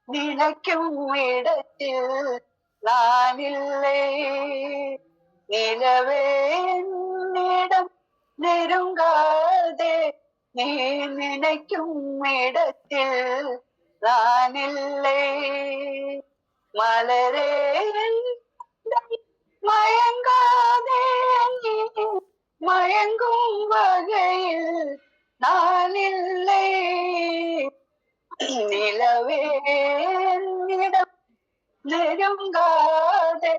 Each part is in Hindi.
நினைக்கும் இடத்தில் நான் இல்லை. நிலவே என்னிடம் நெருங்காதே, நீ நினைக்கும் இடத்தில் நான் இல்லை. மலரே மயங்காதே, நீ மயங்கும் வகையில் நான் இல்லை. நிலவே என்னிடம் நெருங்காதே,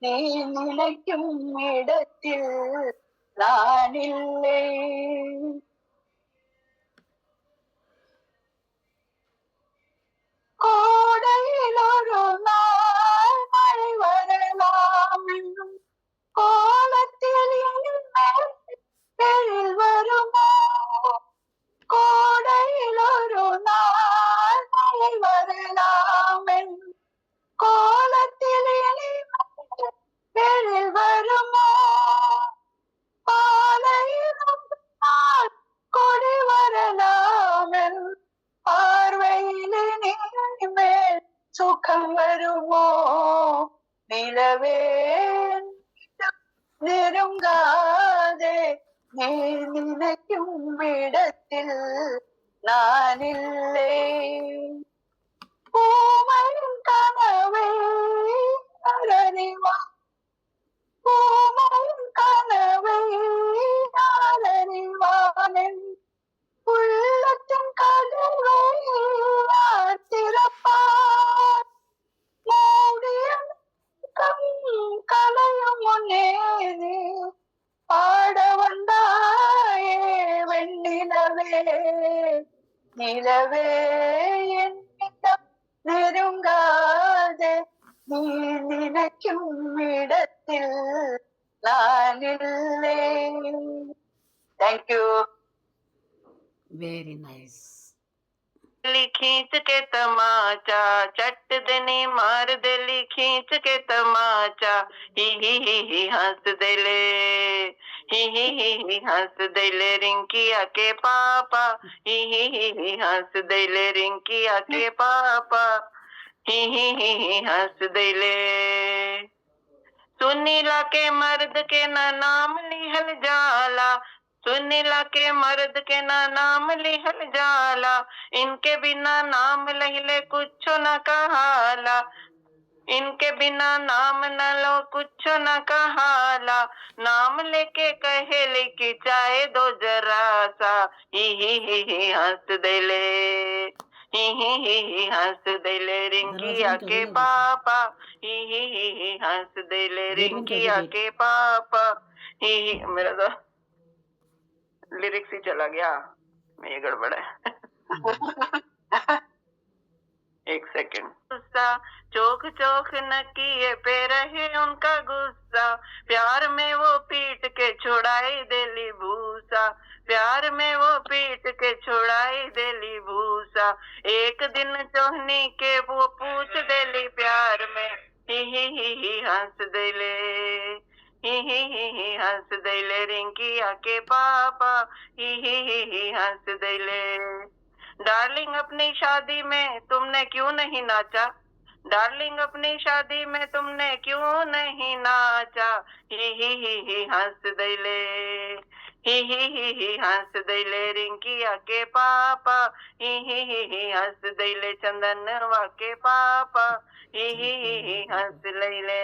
நீ நினைக்கும் இடத்தில் நான் இல்லை. கோடையில் ஒரு நாள் மழை வரலாம் என்னும் கோலத்தில் இனிமேல் எழில் வருமோ? கோடையில் ஒரு நாள் மழை வரலாம் என்னும் கோலத்தில் இனிமேல் எழில் வருமோ? பாலையில் ஒரு நாள் கொடி வரலாம் என்னும் பார்வையில் இனிமேல் சுகம் வருமோ? நிலவே நெருங்காதே, நீ நினைக்கும் இடத்தில் நான் இல்லை. பூமையின் கனவை அறிவா, பூமையின் கனவை அறிவானன், உள்ளத்தின் கதவை யார் திறப்பார்? மூடிய கலையும் முன்னே நீ பாட வந்தாயே வெண்ணிலவே. நிலவே என்னிடம் நெருங்காதே, நீ நினைக்கும் இடத்தில் நான் இல்லை. தேங்க்யூ. Very nice. खींच के तमाचा चट देनी मार देली, खींच के तमाचा ही हंस देले, ही हंस देले रिंकिया के पापा, ही हंस देले रिंकिया के पापा, ही हंस देले। सुनीला के मर्द के ना नाम लिहल जाला, सुनीला के मर्द के ना नाम लिहल जाला, इनके बिना नाम लहिले कुछ न कहाला, इनके बिना नाम न लो कुछ न कहाला, नाम लेके कहे लेके चाहे दो जरा सा, ही हंस देले, ही हंस देले रिंकिया के पापा, ही हंस देले रिंकिया के पापा, ही मेरा तो लिरिक्स ही चला गया, ये गड़बड़ है। एक सेकंड। गुस्सा चौक चौक नकिए पे रहे उनका गुस्सा, प्यार में वो पीट के छुड़ाई देली भूसा, प्यार में वो पीट के छुड़ाई देली भूसा, एक दिन चोहनी के वो पूछ देली प्यार में, ही हंस देले, ही हंस देले रिंकिया के पापा, ही हंस देले। डार्लिंग अपनी शादी में तुमने क्यों नहीं नाचा, डार्लिंग अपनी शादी में तुमने क्यों नहीं नाचा, ही हंस देले, ही हंस देले रिंकिया के पापा, ही हंस देले चंदनवा के पापा, ही हंस लेले।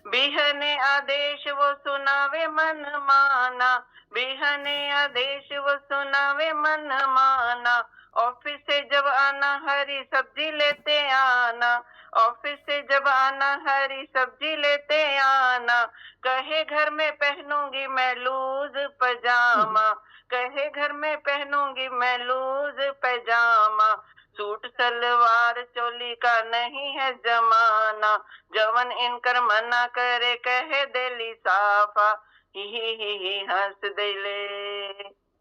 बिहने आदेश वो सुनावे मन माना, बिहने आदेश वो सुनावे मन माना, ऑफिस से जब आना हरी सब्जी लेते आना, ऑफिस से जब आना हरी सब्जी लेते आना, कहे घर में पहनूंगी मैं लूज पजामा, कहे घर में पहनूंगी मैं लूज पैजामा, सूट सलवार चोली का नहीं है जमाना, जवन इनकर मना करे कहे देली साफा, ही हंस देले,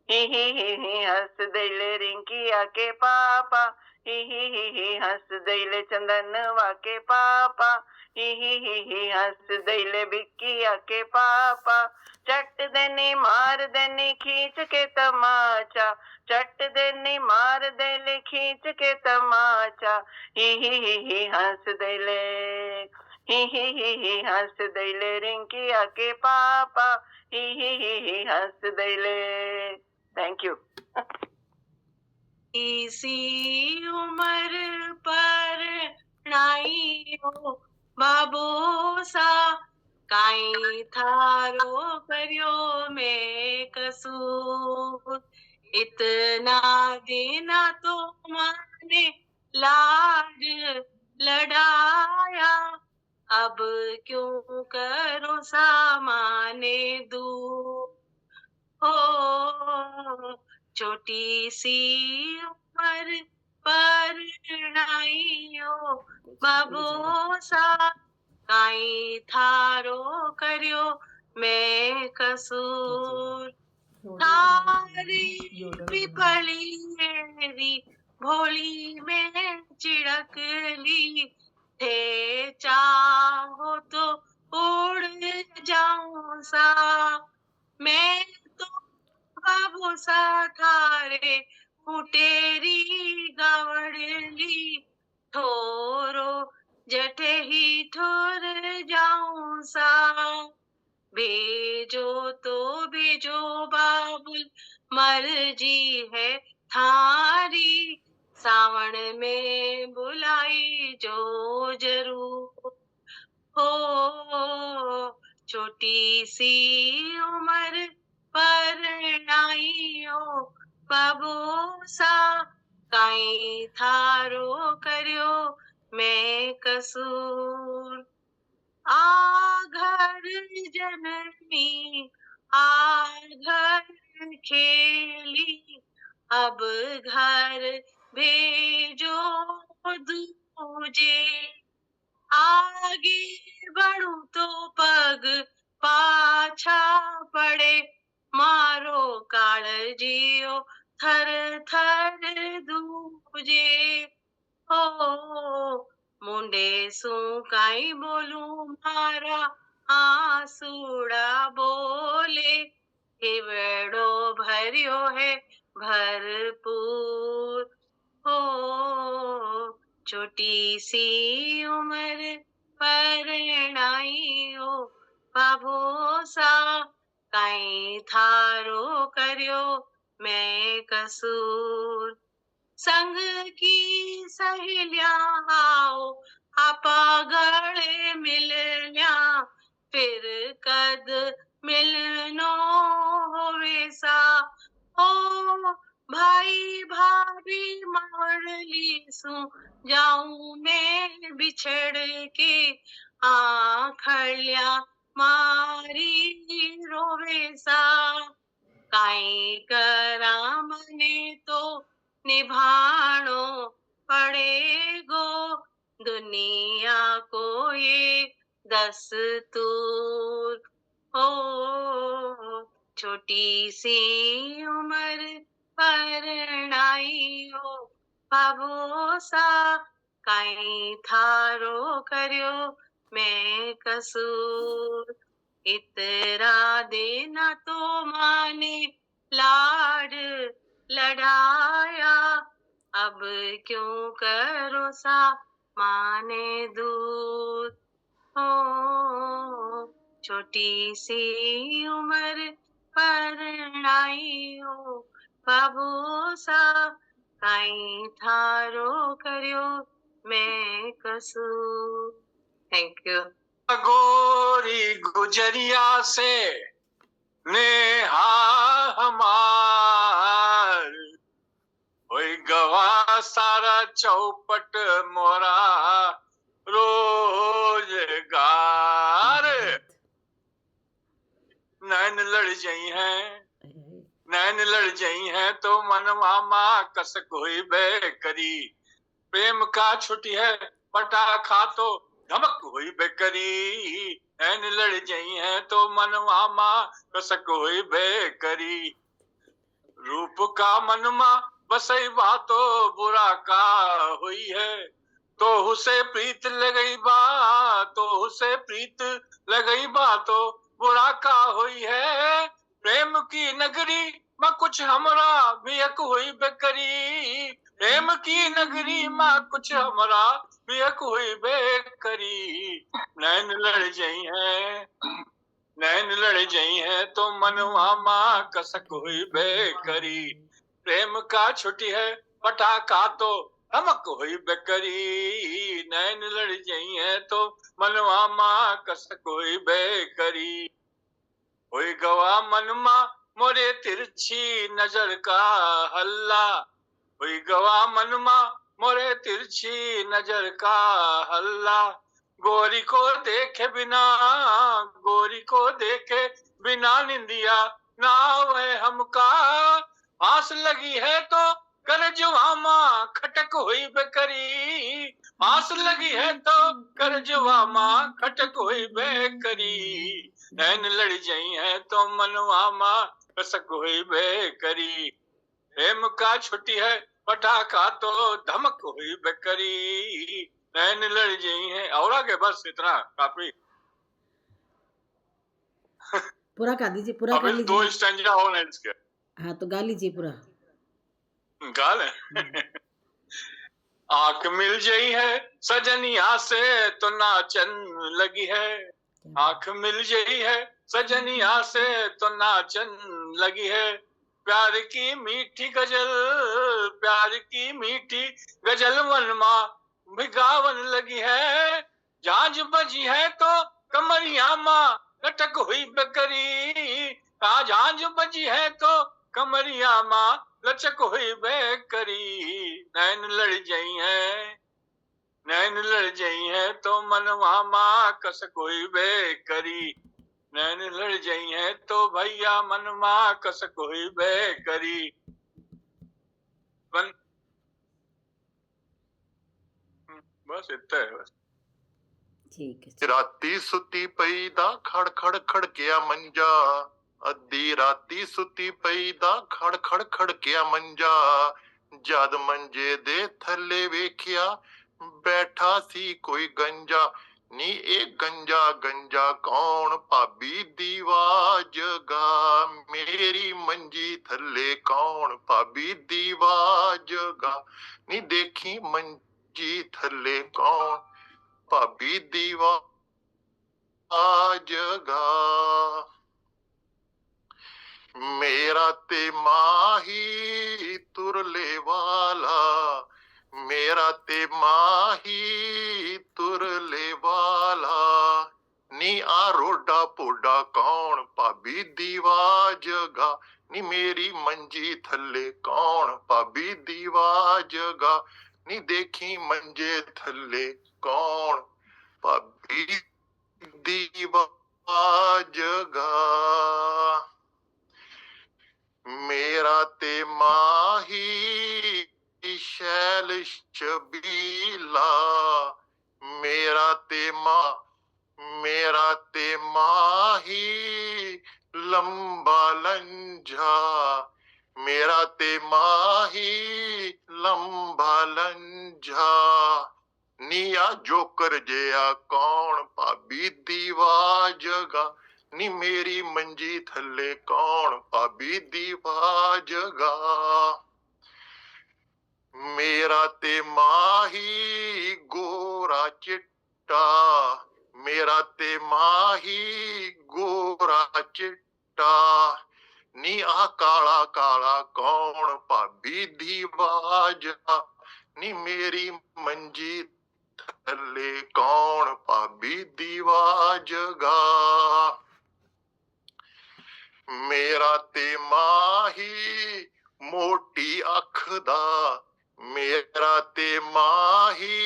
ही हंस देले रिंकिया के पापा, ही हंस दैले चंदनवा के पापा, ही हंस दैले बिक्किया के पापा, चट देनी मार देनी खींच के तमाचा, चट देनी मार देले खींच के तमाचा, ही हंस देले, ही हंस दैले रिंकिया के पापा, ही हंस दैले। Thank you. इसी उम्र पर नाइयो बाबो सा, काई थारो करियो में कसूर, इतना देना तो माने लाड लड़ाया, अब क्यों करो सामाने दूर। हो छोटी सी उम्र पर नाइयो बाबो सा, काई थारो करियो मैं कसूर। थारी पिपली मेरी भोली में चिड़क ली, थे चाहो तो उड़ जाऊं सा, मैं तो बाबू सा थारे फुटेरी गावड़ली, ठोरो जटे ही ठोर जाऊं सा, भेजो तो भेजो बाबुल मर्जी है थारी, सावन में बुलाई जो जरूर। हो छोटी सी उम्र पर नाइयो बाबू सा, काई थारो करियो मैं कसूर। आ घर जननी आ घर खेली, अब घर भेजो दूजे, आगे बढ़ू तो पग पाछा पड़े, मारो काळजियो थर थर दूजे। हो मुंडे सू काई बोलू मारा आंसुड़ा बोले, हिवड़ो भरियो है भरपूर। हो छोटी सी उम्र पर नाइयो बाबो सा, काई थारो करियो मैं कसूर। संग की सहेलियां आओ आपा गले मिलन्या, फिर कद मिलनो होवे सा, ओ भाई भाभी मावड़ली सू जाऊं मैं बिछड़ के, आखड़िया मारी रोवे सा, काई करा मने तो निभानो पड़ेगो, दुनिया को ये दस्तूर। हो छोटी सी उम्र पर नाइयो बाबो सा, काई थारो करियो मैं कसूर। इतरा देना तो माने लाड लड़ाया, अब क्यों करो सा माने दूर। हो छोटी सी उम्र पर नाइयो बाबू सा, काई थारो करियो मैं कसूर। Thank you. गोरी गुजरिया से नेहा हमार, होई गवा सारा चौपट मोरा रोजगार। नैन लड़ जाई हैं, नैन लड़ जाई हैं तो मनवा माँ कसक हुई बेकरी, प्रेम का छुट्टी है पटा खा तो धमक हुई बेकरी, नैन लड़ जाई हैं तो मनवा माँ कसक हुई बेकरी, रूप का मनमा बसई बातो बुरा का हुई है, तो उसे प्रीत लगई बा, तो उसे प्रीत लगई बा तो बुरा का हुई है। प्रेम की नगरी में कुछ हमरा बियक हुई बेकरी, प्रेम की नगरी में कुछ हमरा बियक हुई बेकरी। नैन लड़ जई है, नैन लड़ जई है तो मनवा माँ कसक हुई बेकरी। प्रेम का छुट्टी है पटाखा तो धमक हुई बेकरी। नैन लड़ जई है तो मनवा माँ कसक हुई बेकरी। हुई गवा मनमा मोरे तिरछी नजर का हल्ला, हुई गवा मनमा मोरे तिरछी नजर का हल्ला। गोरी को देखे बिना, गोरी को देखे बिना निंदिया ना वे हमका। आस लगी है तो कर जुआमा खटक हुई बेकरी, आस लगी है तो कर जुआमा खटक हुई बेकरी। नैन लड़ जई है तो मनवा माँ कसक हुई बेकरी। प्रेम का छुट्टी है पटाखा तो धमक हुई बेकरी। नैन लड़ जई है। और आगे बस इतना काफी। पूरा कर दीजिए, पूरा कर अभी लीजिए। 2 स्टैंजा और हैं इसके। हाँ तो गा लीजिए पूरा। गाल है। आंख मिल जई है सजनिया से तो नाचन लगी है, आंख मिल जई है सजनिया से तो नाचन लगी है। प्यार की मीठी गजल, प्यार की मीठी गजल वनमा भिगावन लगी है। झांझ बजी है तो कमरिया माँ लटक हुई बेकरी, झांझ बजी है तो कमरिया माँ लचक हुई बेकरी। नैन लड़ जई है, नैन लड़ जई है तो मनवा माँ कसक हुई बेकरी। नैन लड़ जई है तो भैया मनवा कसक हुई बेकरी। बस इतना है बस। ठीक है। राती सुती पई दा खड़ खड़ खड़किया मंजा, अद्धी राती सुती पई दा खड़ खड़ खड़किया मंजा। जद मंजे दे थले वेखिया बैठा सी कोई गंजा, नी एक गंजा गंजा कौन भाभी दीवा जगा। मेरी मंजी थले कौन भाभी दीवा जगा, नी देखी मंजी थले कौन भाभी दीवा जगा। मेरा ते माही तुरले वाला, मेरा ते माही तुरले वाला। नी आ रोडा पोडा कौन भाभी दीवा जगा, नी मेरी मंजी थले कौन भाभी दीवा जगा। नी देखी मंजे थले कौन भाभी दीवा जगा। मेरा ते माही शैल शबीला, मेरा ते माही लंबा लंझा, मेरा ते माही लंबा लंझा। निया जोकर जया कौन भाभी दीवा जगा, नी मेरी मंजी थले कौन भाभी दीवा जगा। मेरा ते माही गोरा चिट्टा, मेरा ते माही गोरा चिट्टा। नी आ काला काला कौन भाभी दीवा जगा, नी मेरी मंजी थले कौन भाभी दीवा जगा। मेरा ते माही मोटी अख दा, मेरा ते माही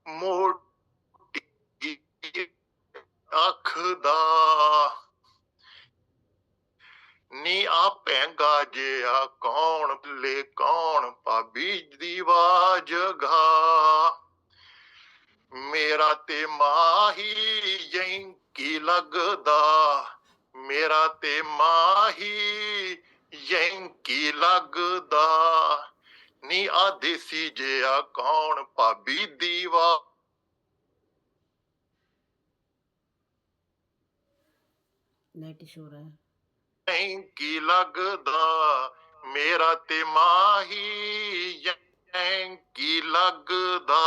मोटी अख दा। नी आ पैंगा जया कौन ले कौन भाभी दीवा जगा। मेरा ते माही यंकी लगदा, मेरा ते माही ਯੈਂਕੀ ਲੱਗਦਾ ਨੀ ਆ ਦੇਸੀ ਜਿਹਾ ਕੌਣ ਭਾਬੀ ਦੀਵਾ नेट इशू हो रहा है। ਯੈਂਕੀ ਲੱਗਦਾ ਮੇਰਾ ਤੇ ਮਾਹੀ ਯੈਂਕੀ ਲੱਗਦਾ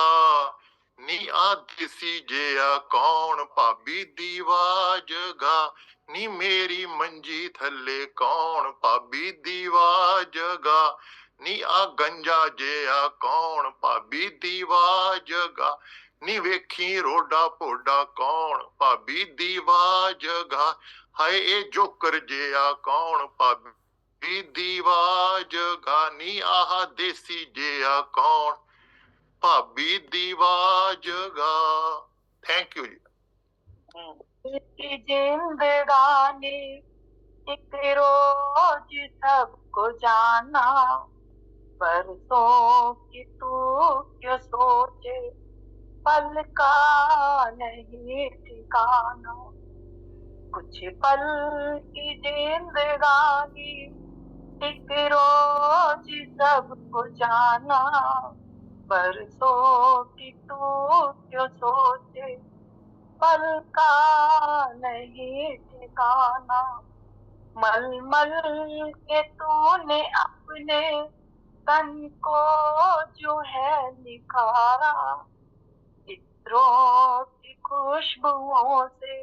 ਨੀ ਆ ਦੇਸੀ ਜਿਹਾ ਕੌਣ ਭਾਬੀ ਦੀਵਾ ਜਗਾ ਨੀ ਮੇਰੀ ਮੰਜੀ ਥੱਲੇ ਕੌਣ ਭਾਬੀ ਦੀਵਾ ਜਗਾ ਨੀ ਆ ਗੰਜਾ ਜਿਹਾ ਕੌਣ ਭਾਬੀ ਦੀਵਾ ਜਗਾ ਨੀ ਵੇਖੀ ਰੋਡਾ ਪੋਡਾ ਕੌਣ ਭਾਬੀ ਦੀਵਾ ਜਗਾ ਹਾਏ ਇਹ ਜੋਕਰ ਜਿਹਾ ਕੌਣ ਭਾਬੀ ਦੀਵਾ ਜਗਾ ਨੀ ਆਹ ਦੇਸੀ ਜਿਹਾ ਕੌਣ ਭਾਬੀ ਦੀਵਾ ਜਗਾ ਥੈਂਕ ਯੂ ਜੀ इसकी जिंदगानी एक रोज सबको जाना बरसों की तू क्यों सोचे पल का नहीं ठिकाना कुछ पल की जिंदगानी एक रोज सबको जाना बरसों की तू क्यों सोचे पल का नहीं ठिकाना मल मल के तूने अपने तन को जो है निखारा इत्रों की खुशबुओं से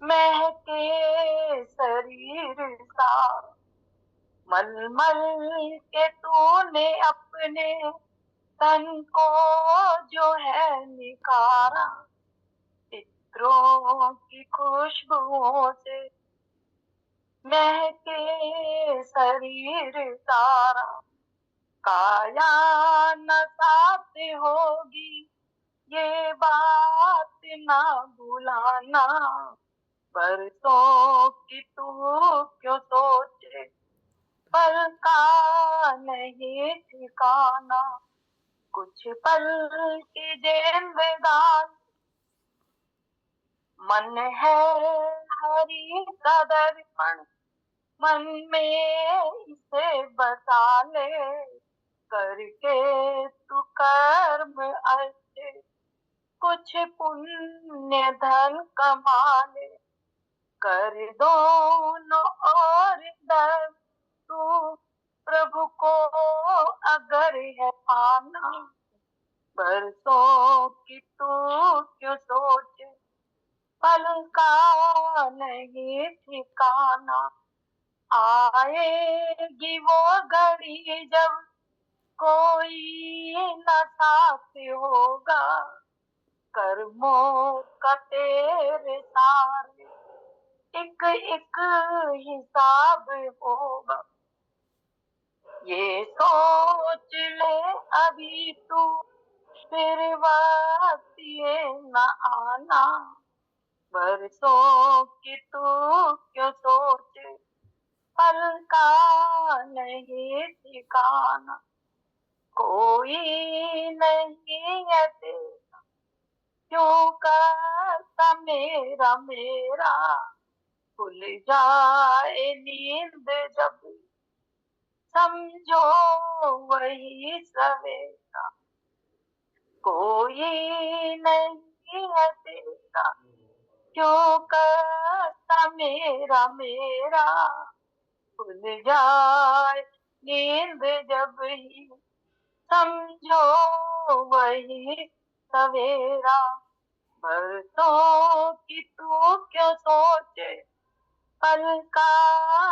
महके शरीर सारा मल मल के तूने अपने तन को जो है निखारा चित्रों की खुशबुओं से महके शरीर सारा काया न साथ होगी ये बात ना भुलाना बरसों की तू क्यों सोचे पल का नहीं ठिकाना कुछ पल की जिंदगानी मन है हरि का दर्पण मन में इसे बसा ले करके तू कर्म अच्छे कुछ पुण्य धन कमा ले कर दोनों और दर तू प्रभु को अगर है पाना बरसों की तू क्यों सोचे पल का नहीं ठिकाना आएगी वो घड़ी जब कोई न साथ होगा कर्मों का तेरे सारे एक एक हिसाब होगा ये सोच ले अभी तू फिर वक्त ये न आना बरसों की तू क्यों सोचे पल का नहीं ठिकाना कोई नहीं है तेरा क्यों करता मेरा मेरा खुल जाए नींद जब समझो वही सवेरा कोई नहीं है तेरा क्यों करता मेरा मेरा खुल जाए नींद जब ही समझो वही सवेरा बरसों की तू क्यों सोचे पल का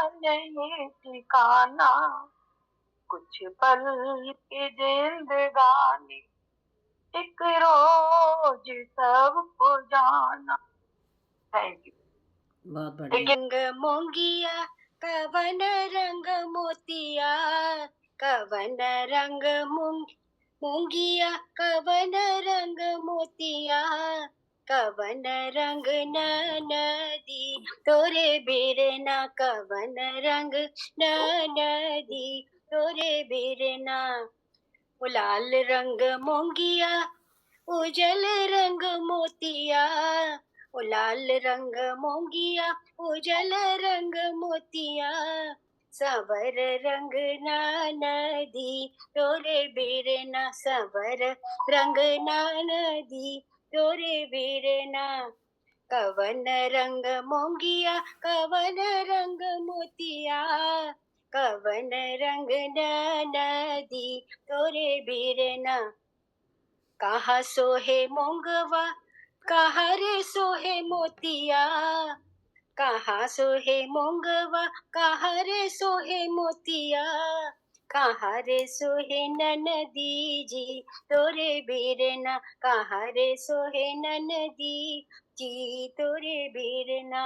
नहीं ठिकाना कुछ पल की जिंदगानी एक रोज सबको जाना थैंक यू बहुत बढ़िया। रंग मोंगिया कवन रंग मोतिया कवन रंग मोंगिया कवन रंग मोतिया कवन रंग नदी तोरे बिरना कवन रंग नदी तोरे बिरना लाल रंग मोंगिया उजल रंग मोतिया लाल रंग मोंगिया उजल रंग मोतिया सवर रंग ना नदी तोरे बीरना सवर रंग ना नदी तोरे बीरना कवन रंग मोंगिया कवन रंग मोतिया कवन रंग नदी तोरे बीरना कहाँ सोहे मोंगवा कहाँ रे सोहे मोतिया कहाँ सोहे मोंगवा कहाँ रे सोहे मोतिया कहाँ रे सोहे ननदी जी तोरे बीरना कहाँ रे सोहे ननदी जी तोरे बीरना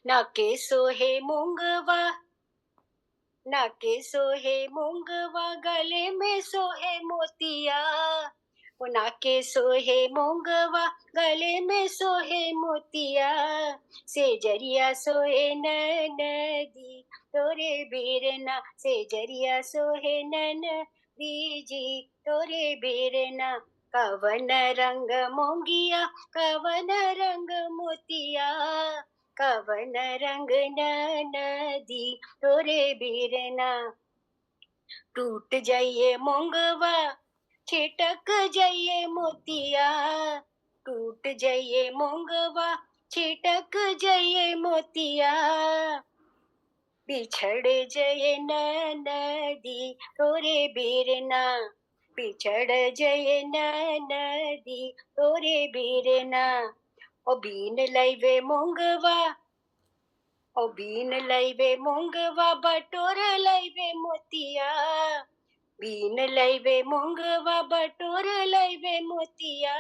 नाके सोहे मोंगवा नाके सोहे मूंगवा गले में सोहे मोतिया वो नाके सोहे मूंगवा गले में सोहे मोतिया सेजरिया सोहे नदी तोरे बीरना सेजरिया सोहे नदी जी तोरे बीरना कवन रंग मोंगिया कवन रंग मोतिया कवन रंग नदी तोरे बीरना टूट जाइए मोंगवा छिटक जाइए मोतिया टूट जाइए मोंगवा छिटक जाइए मोतिया बिछड़ जाइए नदी तोरे बीरना बिछड़ जाइए नदी तोरे बीरना ओ बीन लैवे मोंगवा ओ बीन लैवे मोंगवा बटोर लैवे मोतिया बीन लैवे मोंगवा बटोर लैवे मोतिया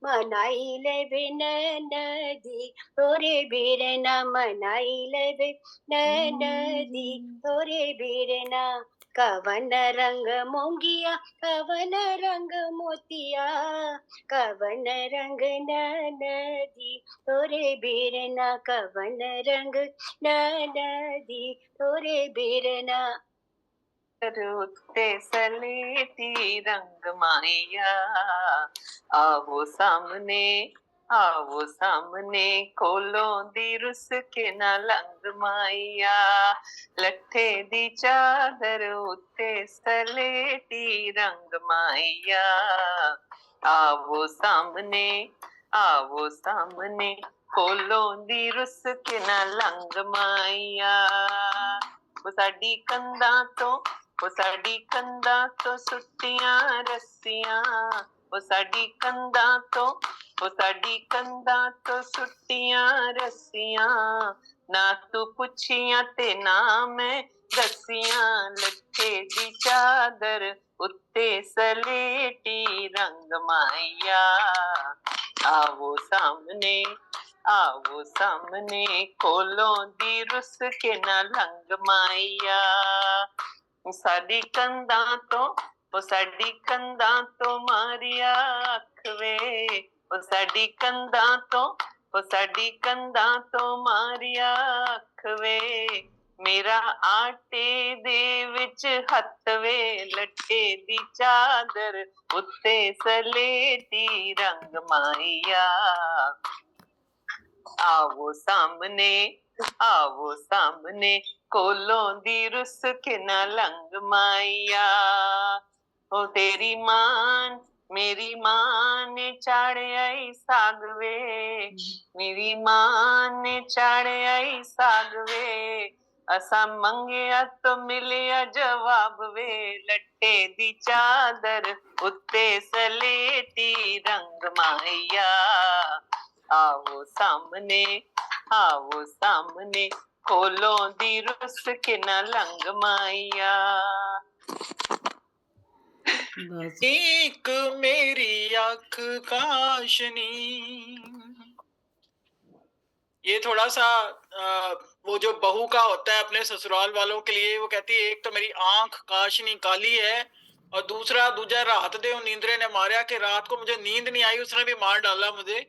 मनाई लैवे नदी तोरे बीरना मनाई लैवे नदी तोरे बीरना कवन रंग मोंगिया कवन रंग मोतिया कवन रंग नदी तोरे बीरना कवन रंग नदी तोरे बीरना उत्ते सलेटी रंग माया आओ सामने खोलो दी रुस के ना लंग माया लट्ठे दी चादर उत्ते सलेटी रंग माया आओ सामने खोलो दी रुस के ना लंग माया वो साडी कंधा तो सुट्टियां रस्सियां वो साडी कंधा तो सुट्टियां रस्सियां ना तू पुछियां ते ना मैं दसियां लट्ठे दी चादर उत्ते सलेटी रंग माया आओ सामने खोलो दी रुस के ना लंग माया साडी कंधा तो मारिया अख वे साडी कंधा तो मारिया अख वे मेरा आटे दे विच हथ वे लट्ठे दी चादर उत्ते सलेटी रंग माया आओ सामने खोलो दी रुस के ना लंग माया ओ तेरी मान मेरी मां ने चाड़े आई साग वे मेरी मां ने चाड़े आई साग वे असा मंगिया तो मिलिया जवाब वे लट्ठे दी चादर उत्ते सलेटी रंग माया आओ सामने खोलो दी रुस के ना लंग माया एक मेरी आँख काशनी। ये थोड़ा सा वो जो बहू का होता है अपने ससुराल वालों के लिए, वो कहती है एक तो मेरी आंख काशनी काली है और दूजा रात दे नींदरे ने मारिया कि रात को मुझे नींद नहीं आई, उसने भी मार डाला मुझे।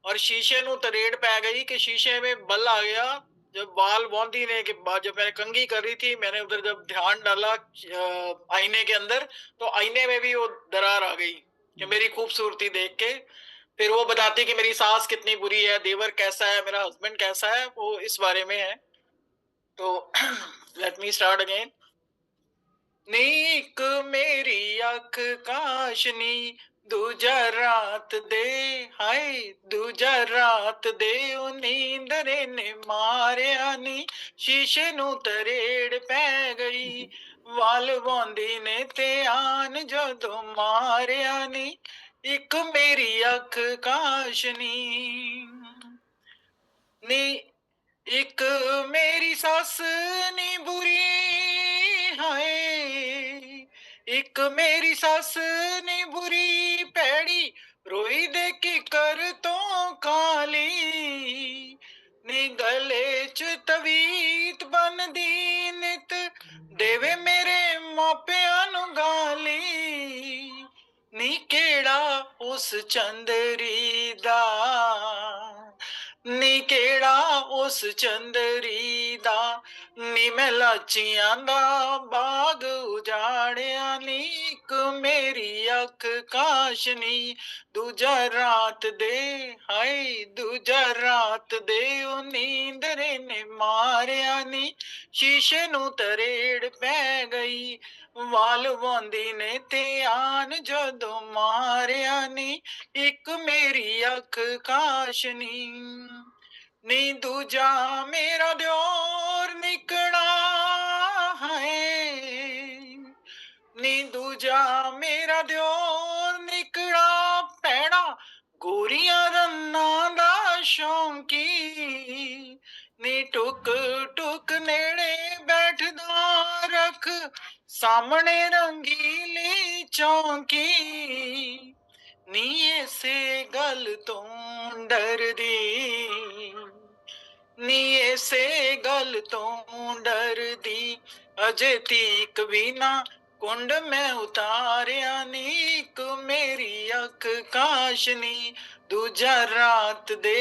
और शीशे नु तरेड़ पै गई कि शीशे में बल आ गया। जब बाल बौंदी ने के बाद जब मैंने कंघी कर रही थी, मैंने उधर जब ध्यान डाला आईने के अंदर, तो आईने में भी वो दरार आ गई कि मेरी खूबसूरती देख के। फिर वो बताती कि मेरी सास कितनी बुरी है, देवर कैसा है, मेरा हस्बैंड कैसा है, वो इस बारे में है। तो लेट मी स्टार्ट अगेन। नीक मेरी अख काशनी दूजा रात दे, हाय दूजा रात दे ओ नींदरे ने मारिया नी, शीशे नू तरेड़ पै गई वाल वांदी ने ते आन जदों मारिया नी, एक मेरी अख काशनी नी, एक मेरी सस नी बुरी, हाय एक मेरी सस नी बुरी पैड़ी रोई दे की कर तो काली नी, गले च तवीत बन दी नित देवे मेरे मापिया नु गाली नी, केड़ा उस चंदरी दा नी, केड़ा उस चंदरी दा नी, मैं लाचियां दा बाग उजाड़िया नी, एक मेरी अख काशनी दूजा रात दे, हाय दूजा रात दे ओ नींदरे ने मारिया नी, शीशे नू तरेड़ पै गई वाल वांदी ने ते आन जदों मारिया नी, एक मेरी अख काशनी नी, दूजा मेरा दियोर निकड़ा है नी, दूजा मेरा दियोर निकड़ा पैड़ा गोरियां रन्ना दा शौंकी नी, टुक टुक नेड़े बैठदा रख सामने रंगीली चौंकी नी, इसे गल तो डरदी नी, इसे गल तो डरदी अजे तीक भी ना कुंड में उतारिया नी, एक मेरी अख काशनी दूजा रात दे,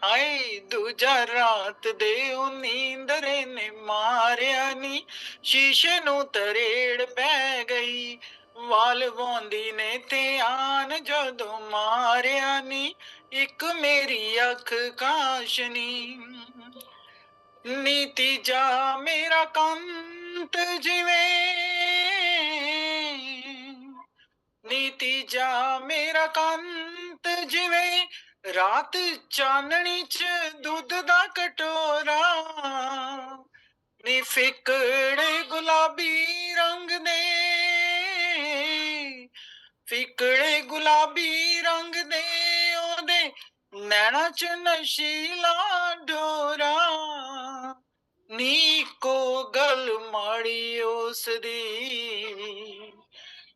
हाय दूजा रात दे ओ नींदरे ने मारिया नी, शीशे नू तरेड़ पै गई वाल वांदी ने ते आन जदों मारिया नी, एक मेरी अख काशनी नी, तीजा मेरा कंत जिवें नी, तीजा मेरा कंत जिवें रात चाननी च दुध दा कटोरा नी, फिकड़े गुलाबी रंग दे फिकड़े गुलाबी रंग दे ओदे नैना च नशीला डोरा नी, को गल माड़ी उस दी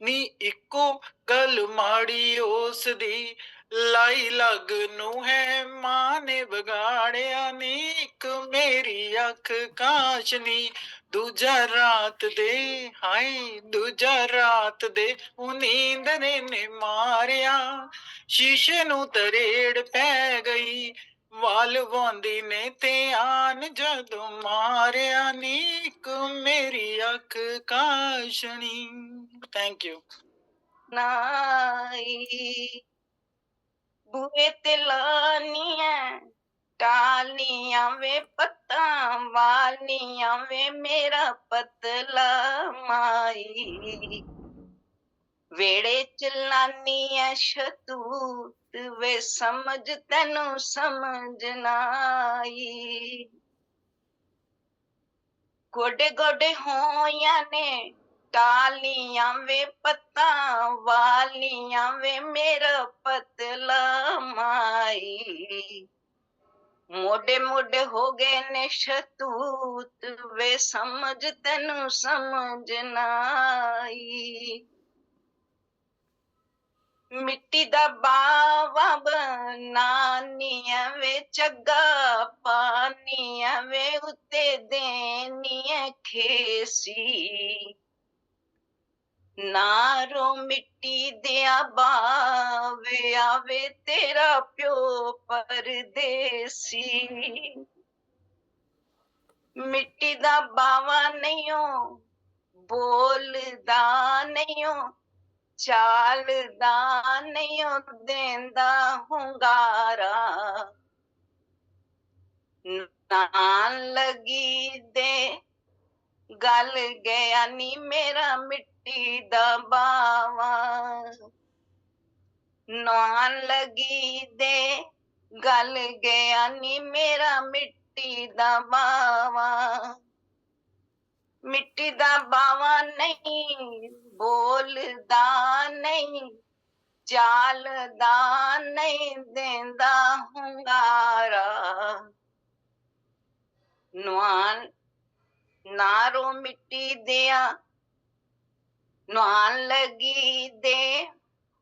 नी, इको गल माड़ी उस दी लाई लग नू है मां ने बगाड़िया नी, एक मेरी अख काशनी दूजा रात दे, हाय दूजा रात दे ओ नींदरे ने मारिया, शीशे नू तरेड़ पै गई वाल वांदी ने ते आन जदों मारिया नी, एक मेरी अख काशनी। Thank you. नाई बुए ते लानियां टालियां वे पत्ता वालियां वे मेरा पतला माई, वेड़े चलानियां शतूत वे समझ तेनू समझ नाई, गोडे गोडे होया ने टालियां वे पत्ता वालियां वे मेरा पतला माई, मोडे मोडे हो गए ने शतूत वे समझ तेनू समझ नाई, मिट्टी दा बावा बनानिया वे चगा पानिया वे उत्ते देनिया खेसी, नारो मिट्टी दिया बावे आवे तेरा प्यो परदेसी, मिट्टी दा बावा नहीं हो बोलदा नहीं हो चालदा नहीं हो देंदा हुंगारा, नान लगी दे गल गया नी मेरा मिट्टी दा बावा नान लगी दे गल गया नी मेरा मिट्टी दा बावा मिट्टी दा बावा नहीं बोलदा नहीं चालदा नहीं देंदा हुंगारा नवान नारो मिट्टी दिया नवान लगी दे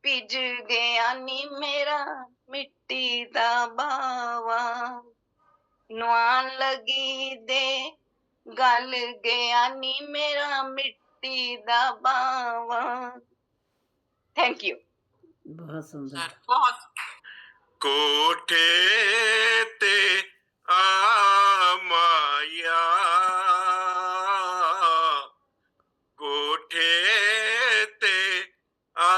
पिज गया नी मेरा मिट्टी दा बावा नवान लगी दे गल गया नी मेरा मिट्टी दा बावा थैंक यू बहुत सुंदर बहुत कोठे ते आ माया कोठे ते आ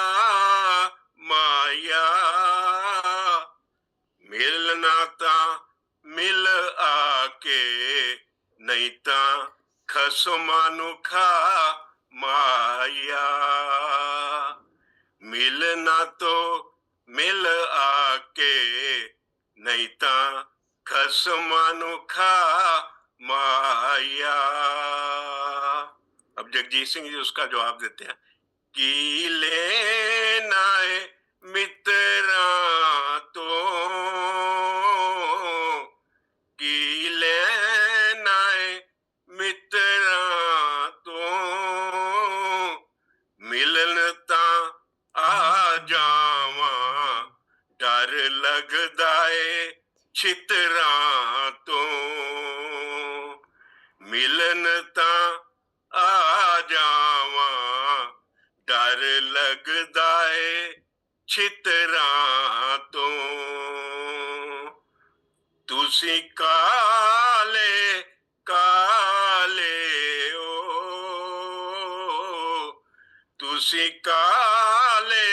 माया मिलना ता मिल आके नहीं ता खसमा नु खा माया मिलना तो मिल आके नहीं ता खसमा नु खा माया। अब जगजीत सिंह जी उसका जवाब देते हैं कि लेना है मित्रा तो की लेना है मित्रा तो मिलनता आ जावा डर लगदा है छितरा तो मिलनता आ जावा डर लगदा है छितरा तो तुसी काले काले ओ तुसी काले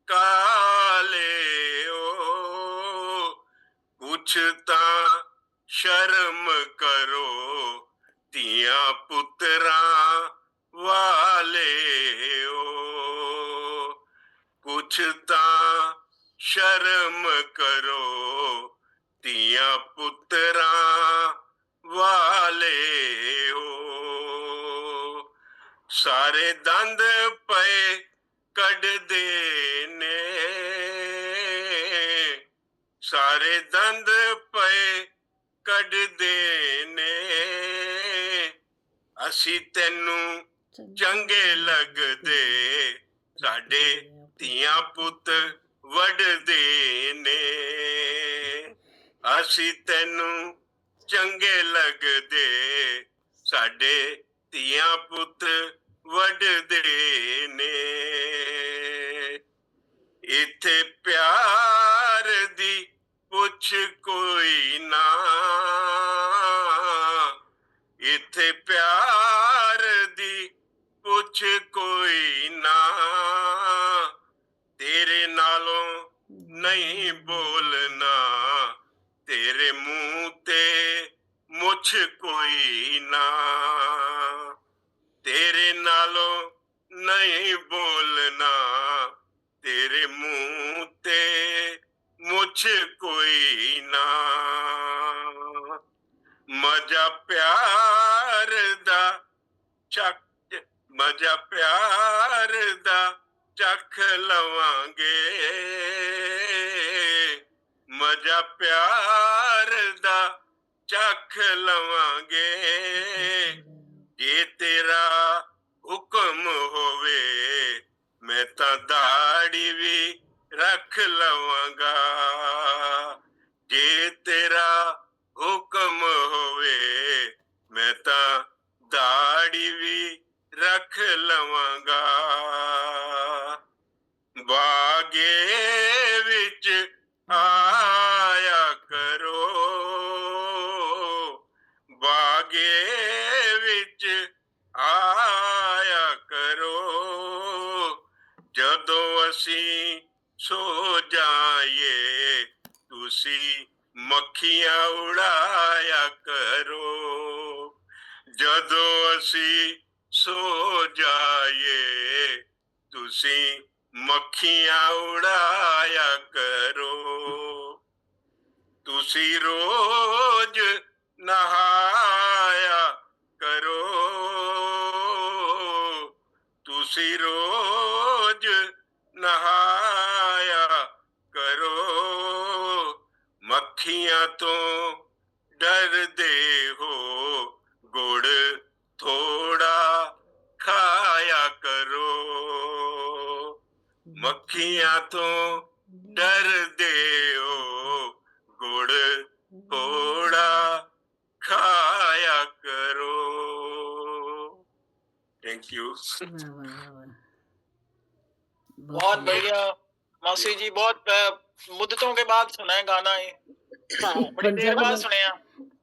काले ओ कुछ ता शर्म करो तिया पुत्रा वाले ओ कुछ ता शर्म करो तिया पुत्रा वाले हो सारे दंद पे कड़ देने सारे दंद पे कड़ देने असी तेनू चंगे लगदे साडे तिया पुत वडदे ने असी तेनू चंगे लगदे साडे तिया पुत वडदे ने इथे प्यार दी पुछ कोई ना इथे प्यार दी पुछ कोई ना तेरे नालों नहीं बोलना तेरे मुंह ते मुझ कोई ना तेरे नालों नहीं बोलना तेरे मुंह ते मुझ कोई ना मजा प्यार दा चक मजा प्यार दा चख लवांगे मजा प्यार दा चख लवांगे ये तेरा हुक्म होवे मैं ता दाढ़ी भी रख लवांगा जे तेरा हुक्म होवे मैं ता दाढ़ी भी रख लवांगा बागे विच आया करो बागे विच आया करो जदों असी सो जाइए तुसी मक्खियां उड़ाया करो ਜਦੋਂ ਅਸੀਂ ਸੋ ਜਾਈਏ ਤੁਸੀਂ ਮੱਖੀਆਂ ਉਡਾਇਆ ਕਰੋ ਤੁਸੀਂ ਰੋਜ਼ ਨਹਾਇਆ ਕਰੋ ਤੁਸੀਂ ਰੋਜ਼ ਨਹਾਇਆ ਕਰੋ ਮੱਖੀਆਂ ਤੋਂ ਡਰਦੇ ਹੋ गुड़ थोड़ा खाया करो मक्खियां तो डरते हो गुड़ थोड़ा खाया करो थैंक यू वाह वाह वाह वाह बहुत बढ़िया मौसी जी, बहुत मुद्दतों के बाद सुना है गाना ये, बड़ी देर बाद सुने हैं।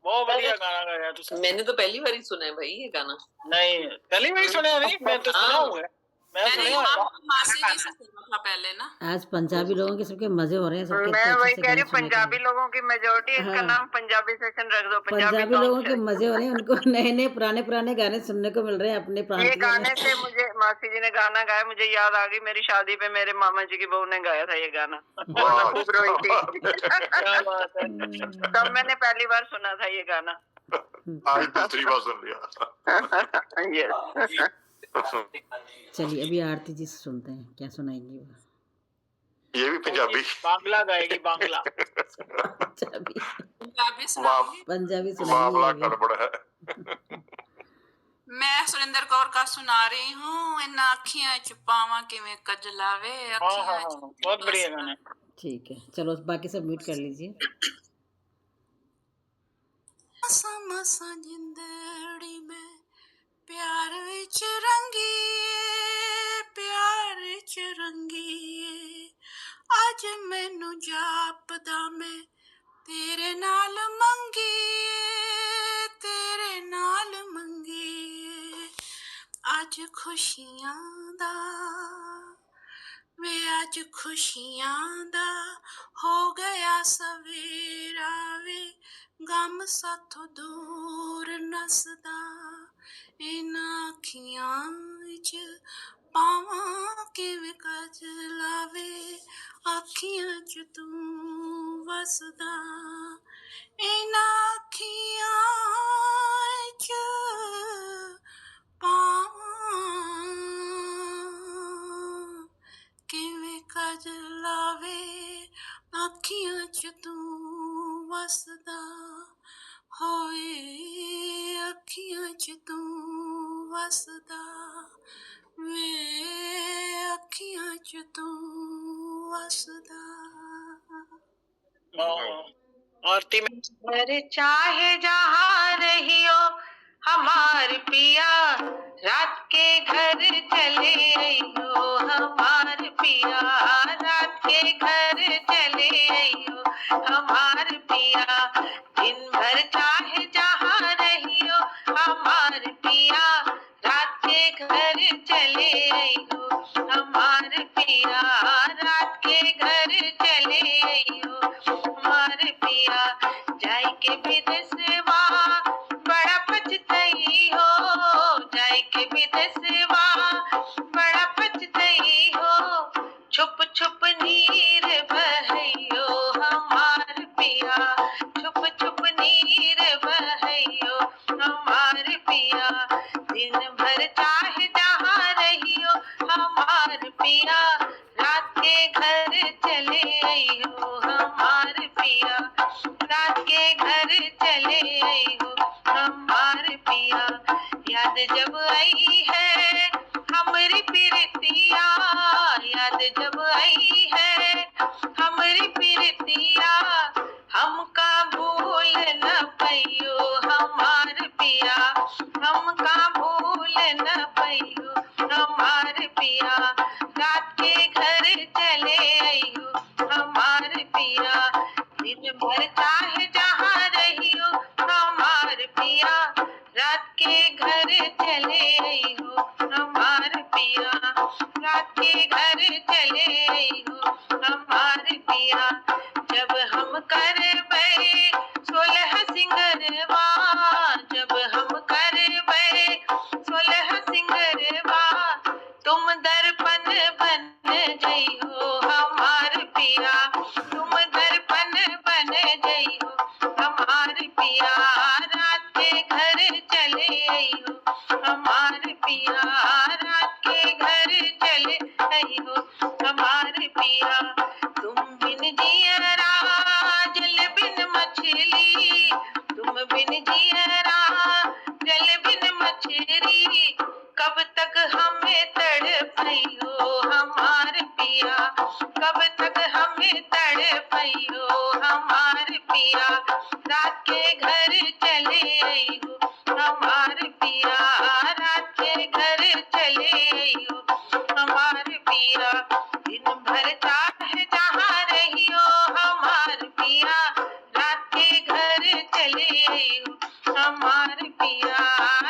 बहुत बढ़िया गाना गाया तुमने। मैंने तो पहली बार ही सुना है भाई ये गाना। नहीं पहली बार सुना नहीं, मैं तो सुना हुआ है। मासी जी से सुना था पहले ना। आज पंजाबी लोगों के सबके मजे हो रहे हैं, सबके मैं वही कह रही हूँ, पंजाबी लोगों की मेजोरिटी, इसका नाम पंजाबी सेशन रख दो। पंजाबी लोगों के मजे हो रहे हैं, उनको नए नए पुराने गाने सुनने को मिल रहे हैं अपने प्रांत ये के। गाने से मुझे मासी जी ने गाना गाया, मुझे याद आ गई मेरी शादी पे मेरे मामा जी की बहू ने गाया था ये गाना और मैं खूब रोई थी। तब मैंने पहली बार सुना था ये गाना, आज दूसरी बार सुन लिया। यस। चलिए अभी आरती जी से सुनते हैं क्या सुनाएंगी वो। ये भी पंजाबी बांग्ला गाएगी, बांग्ला पंजाबी पंजाबी मामला गड़बड़ है। मैं सुरेंद्र कौर का सुना रही हूँ। इन अखियां च पावा किवें कजलावे अखियां च। बहुत बढ़िया गाना। ठीक है चलो बाकी सब म्यूट कर लीजिए। मसा जिंदड़ी में प्यार विच रंगीए, प्यार विच रंगीए, अज मैनू जापदा मैं तेरे नाल मंगीए, तेरे नाल मंगीए, अज खुशियां दा वे अज खुशियां दा हो गया सवेरा वे, गम साथों दूर नसदा, इन अखियां विच पावां किवें कजला वे, अखियां च तू वसदा, इन अखियां च पावां किवें कजला वे, अखियां च तू वसदा, होए अखियां च तू वसदा वे, अखियां च तू वसदा। आरती में घर चाहे जहाँ रहियो हमार पिया, रात के घर चले आइयो हमार पिया, रात के घर चले आइयो हमार पिया, दिन भर चाहे जहाँ रहियो हमार पिया, रात के घर चले आइयो हमार पिया, रात के घर चले आइयो हमार पिया, जाय के विदेशवा बड़ा पछतई हो, जाय के विदेशवा बड़ा पछतई हो, छुप छुप नीर बहइयो हमार पिया, छुप छुप नीर बहइयो हमार पिया, दिन भर चाहे जहाँ रहियो हमार पिया, रात के घर चले आइयो हमार पिया, रात के घर चले आइयो हमार पिया, याद जब आई है हमारी प्रीतिया, याद जब आई है हमारी कब तक हमें तड़पइयो हमार पिया, रात के घर चले अइयो हमार पिया, रात के घर चले अइयो हमार पिया, दिन भर चाहे जहाँ रहियो हमार पिया, रात के घर चले अइयो हमार पिया,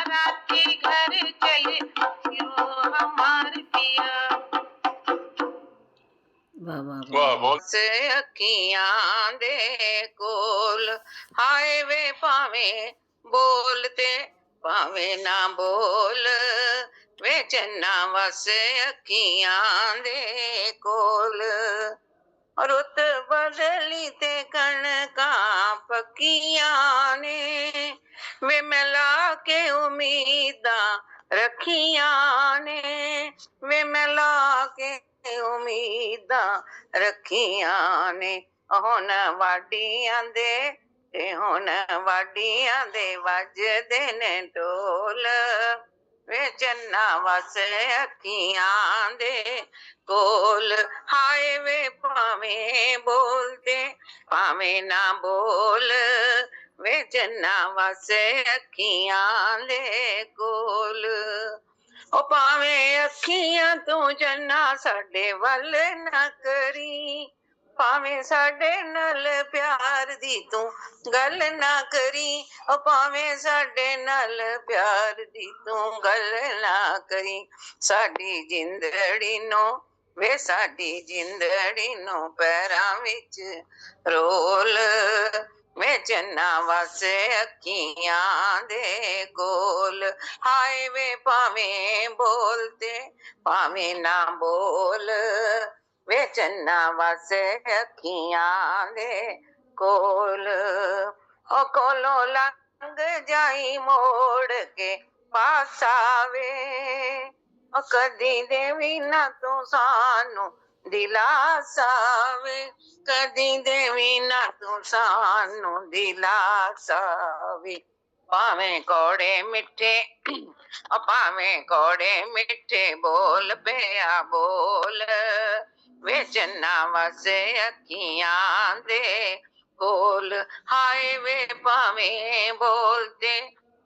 रात के घर चले अइयो हमार पिया। वाह वाह वाह वाह बहुत से अखियां दे कोल, हाय वे पावे बोलते पावे ना बोल, वे चन्ना वस अखियां दे कोल, रुत बदली ते कणका पक्कियां ने, वे मिला के उम्मीदां रखियां ने, वे मिला के उम्मीदां रखियां ने, हुण वाडियां दे ते हुण वाडियां दे वजदे ने ढोल, वे चन्ना वस अखियां दे कोल, हाय वे भावें बोलते भावें ना बोल, वे चन्ना वस अखियां दे कोल, ओ भावें अखियां तू चन्ना साडे वल ना करी, भावें साडे नाल प्यार दी तू गल ना करी, ओ भावें साडे नाल प्यार दी तू गल ना करी, साडी जिंदड़ी नो वे साडी जिंदड़ी नो पैरां विच रोल, वे चन्ना वस अखियां दे कोल, हाय वे भावें बोलते भावें ना बोल, वे चन्ना वस अखियां दे कोल, ओ कोलों लंघ जाई मोड़ के पास आवे, ओ कदी देवी ना तू सानू दिलासा वे, कदी देवी ना तू सानू दिलासा वे, भावें कौड़े मिठे भावें कौड़े मिठे बोल पिया बोल, वे चन्ना वस अखियां दे कोल, हाय वे भावें बोलते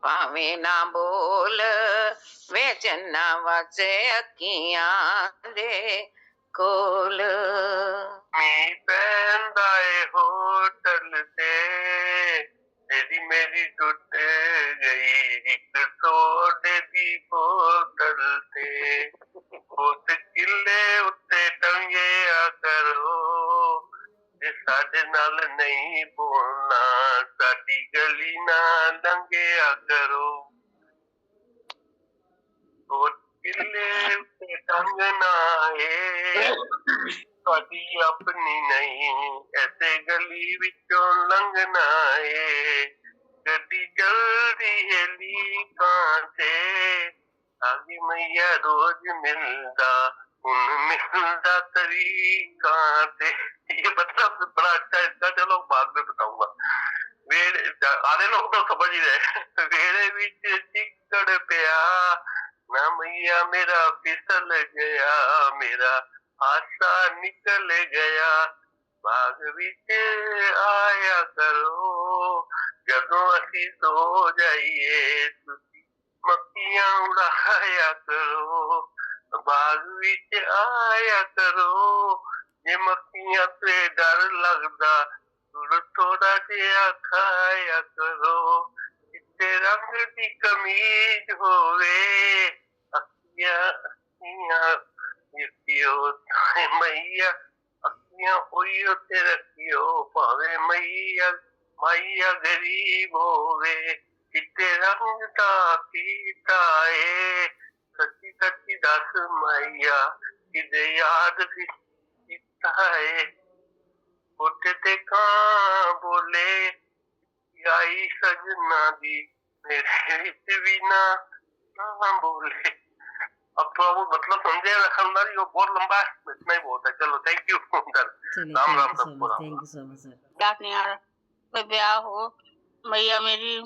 भावें ना बोल, वे चन्ना वस अखियां दे कोल। मी पैंदा ए होटल ते तेरी मेरी टुट गई एक सोडे दी बोतल ते, उस किले उत्ते टंगिया करो जे साडे नाल नहीं बोलना, साडी गली ना लंघिया करो, उस किले उत्ते टंगना है साडी अपनी नहीं, ऐसे गली विचों लंघना है, गड्डी चलदी है लीकां ते, आगे मैया रोज मिलदा हुन मिलदा तरीकां ते, ये मतलब बड़ा अच्छा इसका, चलो बाद में बताऊंगा। वेड़े आधे लोग तो समझ ही रहे, वेड़े विच चिक्कड़ पिया ना मैया मेरा फिसल गया, मेरा आशा निकल गया, बाग विच आया करो जदों असी सो जाइए, तुसी मक्खियां उड़ाया करो, बाग विच आया करो, जे मक्खियां ते डर लगदा थोड़ा जिहा खाया करो, चिट्टे रंग दी कमीज होवे, अखियां अखियां रखियो मैया, अखियां उइयो ते रखियो, भावे मैया माइया गरीब होवे, चिट्टे रंग दा कीता ए, सच्ची सच्ची दस माइया किदे याद विच कीता ए, उठ ते कां बोले आई सजना दी मेरे विच भी ना कां बोले। अब तो वो मतलब समझे रखनदारी, वो बहुत लंबा है, इतना ही बहुत है। चलो थैंक यू चलिए Ram Ram thank you so सबको much, Ram thank Ram. You so much sir. याद नहीं आ रहा, कोई ब्याह हो भैया मेरी,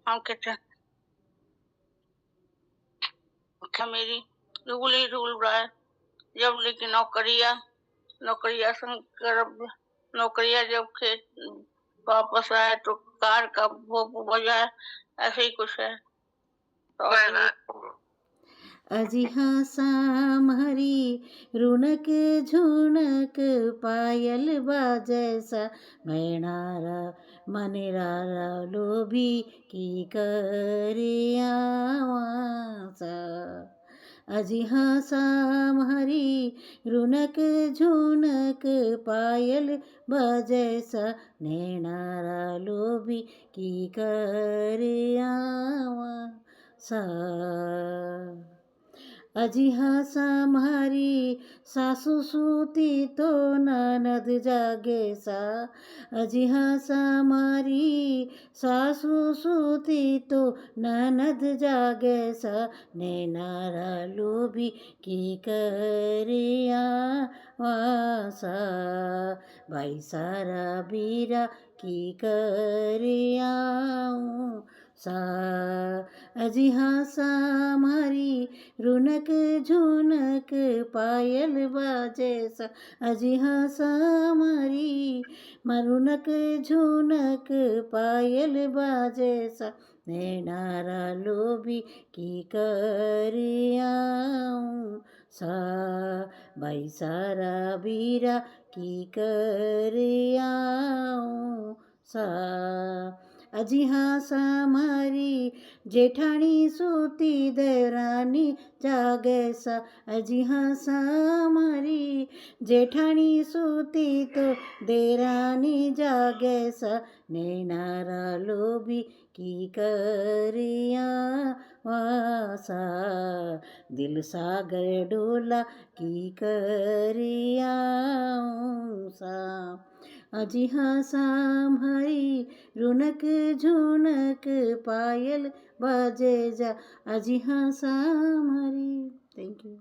हम कहते मेरी रूल ही रूल रहा है, जब लेकिन नौकरिया नौकरिया शंकर नौकरिया जब खेत वापस आए तो कार का भोग बजाए, ऐसे ही कुछ है। अजी हाँ सामहरी रुनक झुनक पायल बाजैसा मैनारा मनेरारा लोभी की करे आवासा। अजी हाँ सामहरी रुनक झुनक पायल बजैसा नैनारा लोभी की करे आवासा। अजी हाँ सामहरी सासू सूती तो ननद जागे सा। अजी हाँ सामहरी सासू सूती तो ननद जागे सा नैनारा लोभी की करिया वासा भाई सारा बीरा की करिया सा। अजी हाँ सामहरी रुनक झुनक पायल बाजे सा। अजी हाँ सामहरी रुनक झुनक पायल बाजे सा नैनारा लोभी की करिया सा भाई सारा बीरा की करिया सा। अजी हाँ सामहरी जेठानी सूती देवरानी जागे सा। अजी हाँ सामहरी जेठानी सूती तो देरानी जागे सा नैनारा लोभी की करिया वासा दिल सागर डोला की करिया सा। अजी हाँ सामहरी रुनक झुनक पायल बाजे जा। अजी हाँ सामहरी। Thank you.